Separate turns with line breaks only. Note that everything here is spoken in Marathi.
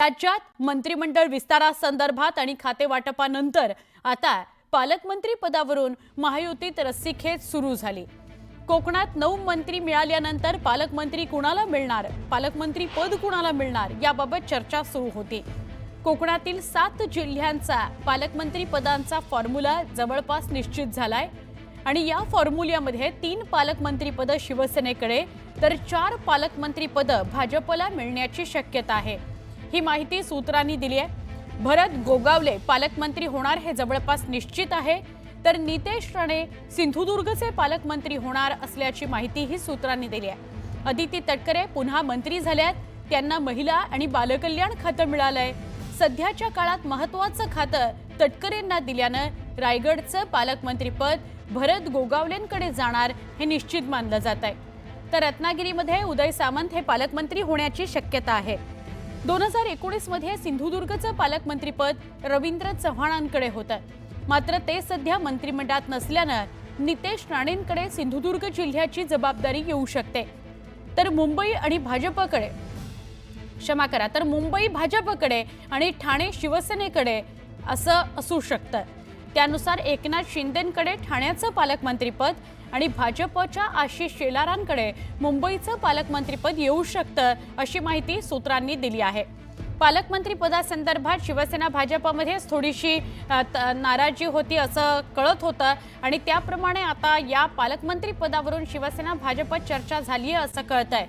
राज्यात मंत्रिमंडळ विस्तारासंदर्भात आणि खाते वाटपानंतर आता पालकमंत्री पदावरून महायुतीत रस्सीखेच सुरू झाली। कोकणात 9 मंत्री मिळाल्यानंतर पालकमंत्री कुणाला मिळणार, पालकमंत्री पद कुणाला मिळणार याबाबत चर्चा सुरू होती। कोकणातील 7 जिल्ह्यांचा पालकमंत्री पदांचा फॉर्म्युला जवळपास निश्चित झालाय आणि या फॉर्म्युल्यामध्ये 3 पालकमंत्री पद शिवसेनेकडे तर 4 पालकमंत्री पद भाजपला मिळण्याची शक्यता आहे। ही माहिती सूत्रांनी दिली आहे। भरत गोगावले पालकमंत्री होणार हे जवळपास निश्चित आहे, तर नितेश राणे सिंधुदुर्गचे पालकमंत्री होणार असल्याची माहिती ही सूत्रांनी दिली आहे। अदिती तटकरे पुन्हा मंत्री झाल्यात, त्यांना महिला आणि बालकल्याण खातं मिळालंय। सध्याच्या काळात महत्त्वाचं खातं तटकरेंना दिल्यानं रायगडचं पालकमंत्रीपद भरत गोगावलेंकडे जाणार हे निश्चित मानलं जात आहे। तर रत्नागिरीमध्ये उदय सामंत हे पालकमंत्री होण्याची शक्यता आहे। 2019 मध्ये सिंधुदुर्गचं पालकमंत्रीपद रवींद्र चव्हाणांकडे होतं, मात्र ते सध्या मंत्रिमंडळात नसल्यानं नितेश राणेंकडे सिंधुदुर्ग जिल्ह्याची जबाबदारी येऊ शकते। तर मुंबई भाजपकडे आणि ठाणे शिवसेनेकडे असं असू शकतं। त्यानुसार एकनाथ शिंदेंकडे ठाण्याचं पालकमंत्रीपद आणि भाजपच्या आशिष शेलारांकडे मुंबईचं पालकमंत्रीपद येऊ शकतं अशी माहिती सूत्रांनी दिली आहे। पालकमंत्री पदासंदर्भात शिवसेना भाजपमध्येच थोडीशी नाराजी होती असं कळत होतं आणि त्याप्रमाणे आता या पालकमंत्री पदावरून शिवसेना भाजपत चर्चा झाली आहे असं कळतंय।